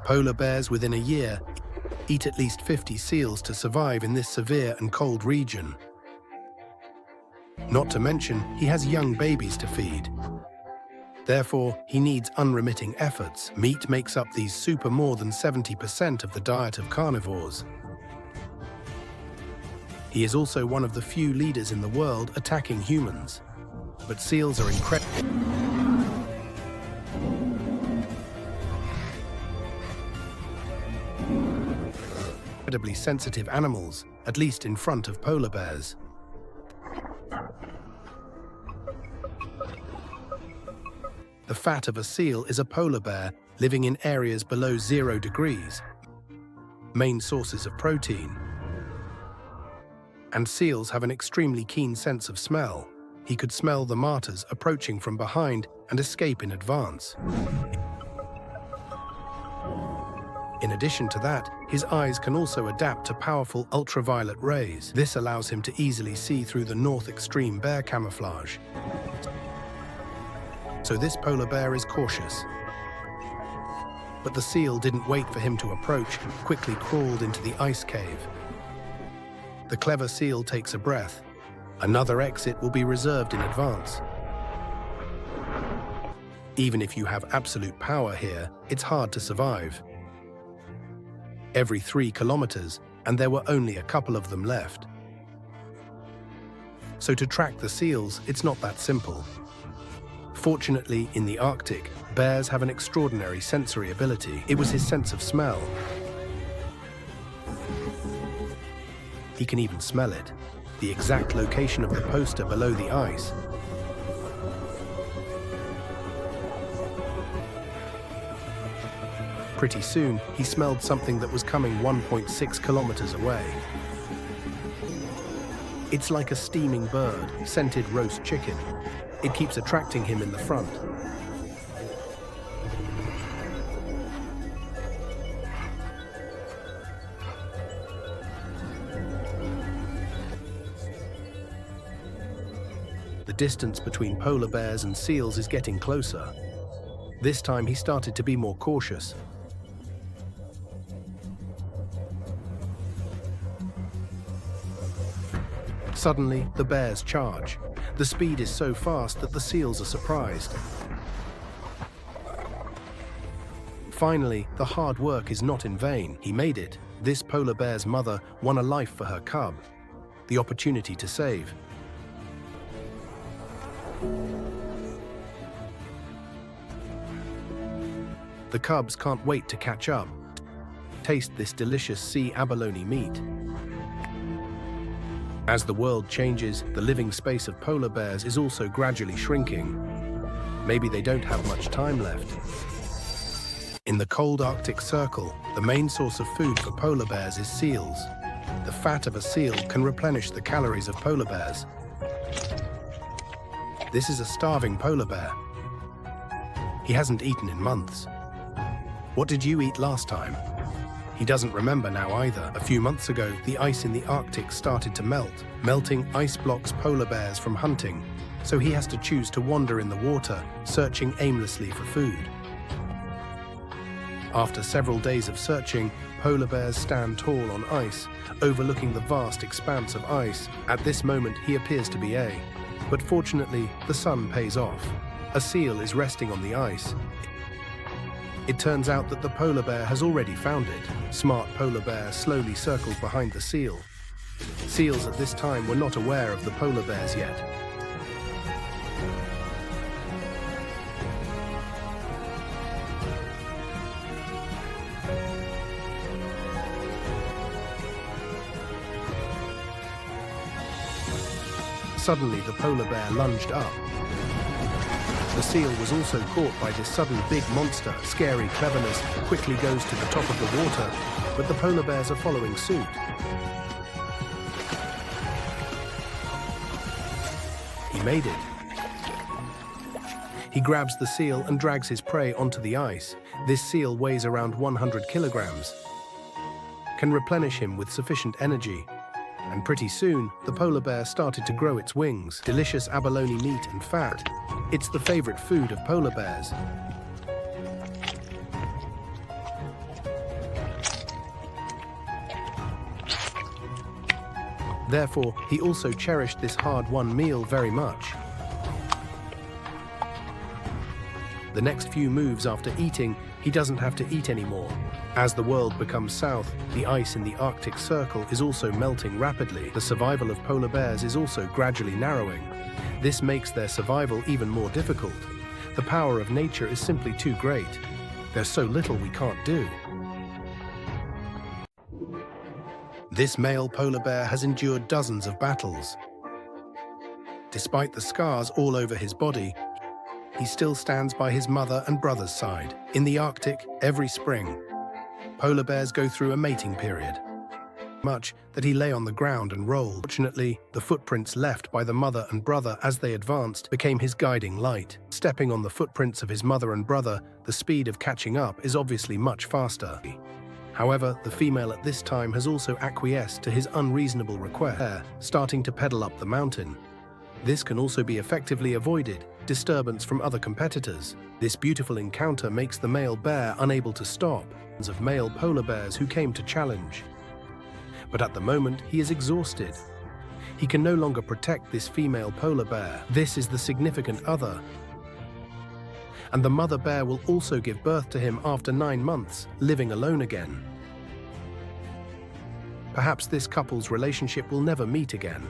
Polar bears within a year eat at least 50 seals to survive in this severe and cold region. Not to mention, he has young babies to feed. Therefore, he needs unremitting efforts. Meat makes up these super more than 70% of the diet of carnivores. He is also one of the few leaders in the world attacking humans. But seals are incredibly sensitive animals, at least in front of polar bears. The fat of a seal is a polar bear living in areas below 0 degrees. Main sources of protein. And seals have an extremely keen sense of smell. He could smell the martyrs approaching from behind and escape in advance. In addition to that, his eyes can also adapt to powerful ultraviolet rays. This allows him to easily see through the north extreme bear camouflage. So this polar bear is cautious. But the seal didn't wait for him to approach, quickly crawled into the ice cave. The clever seal takes a breath. Another exit will be reserved in advance. Even if you have absolute power here, it's hard to survive. Every 3 kilometers, and there were only a couple of them left. So to track the seals, it's not that simple. Fortunately, in the Arctic, bears have an extraordinary sensory ability. It was his sense of smell. He can even smell it, the exact location of the poster below the ice. Pretty soon, he smelled something that was coming 1.6 kilometers away. It's like a steaming bird, scented roast chicken. It keeps attracting him in the front. The distance between polar bears and seals is getting closer. This time he started to be more cautious. Suddenly, the bears charge. The speed is so fast that the seals are surprised. Finally, the hard work is not in vain. He made it. This polar bear's mother won a life for her cub, the opportunity to save. The cubs can't wait to catch up. Taste this delicious sea abalone meat. As the world changes, the living space of polar bears is also gradually shrinking. Maybe they don't have much time left. In the cold Arctic Circle, the main source of food for polar bears is seals. The fat of a seal can replenish the calories of polar bears. This is a starving polar bear. He hasn't eaten in months. What did you eat last time? He doesn't remember now either. A few months ago, the ice in the Arctic started to melt. Melting ice blocks polar bears from hunting, so he has to choose to wander in the water, searching aimlessly for food. After several days of searching, polar bears stand tall on ice, overlooking the vast expanse of ice. At this moment, he appears to be A. But fortunately, the sun pays off. A seal is resting on the ice. It turns out that the polar bear has already found it. Smart polar bear slowly circles behind the seal. Seals at this time were not aware of the polar bears yet. Suddenly, the polar bear lunged up. The seal was also caught by this sudden big monster. Scary cleverness quickly goes to the top of the water, but the polar bears are following suit. He made it. He grabs the seal and drags his prey onto the ice. This seal weighs around 100 kilograms, can replenish him with sufficient energy. And pretty soon, the polar bear started to grow its wings. Delicious abalone meat and fat. It's the favorite food of polar bears. Therefore, he also cherished this hard-won meal very much. The next few moves after eating, he doesn't have to eat anymore. As the world becomes south, the ice in the Arctic Circle is also melting rapidly. The survival of polar bears is also gradually narrowing. This makes their survival even more difficult. The power of nature is simply too great. There's so little we can't do. This male polar bear has endured dozens of battles. Despite the scars all over his body, he still stands by his mother and brother's side. In the Arctic, every spring, polar bears go through a mating period. Much that he lay on the ground and rolled. Fortunately, the footprints left by the mother and brother as they advanced became his guiding light. Stepping on the footprints of his mother and brother, the speed of catching up is obviously much faster. However, the female at this time has also acquiesced to his unreasonable request, starting to pedal up the mountain. This can also be effectively avoided, disturbance from other competitors. This beautiful encounter makes the male bear unable to stop. Of male polar bears who came to challenge. But at the moment, he is exhausted. He can no longer protect this female polar bear. This is the significant other. And the mother bear will also give birth to him after 9 months, living alone again. Perhaps this couple's relationship will never meet again.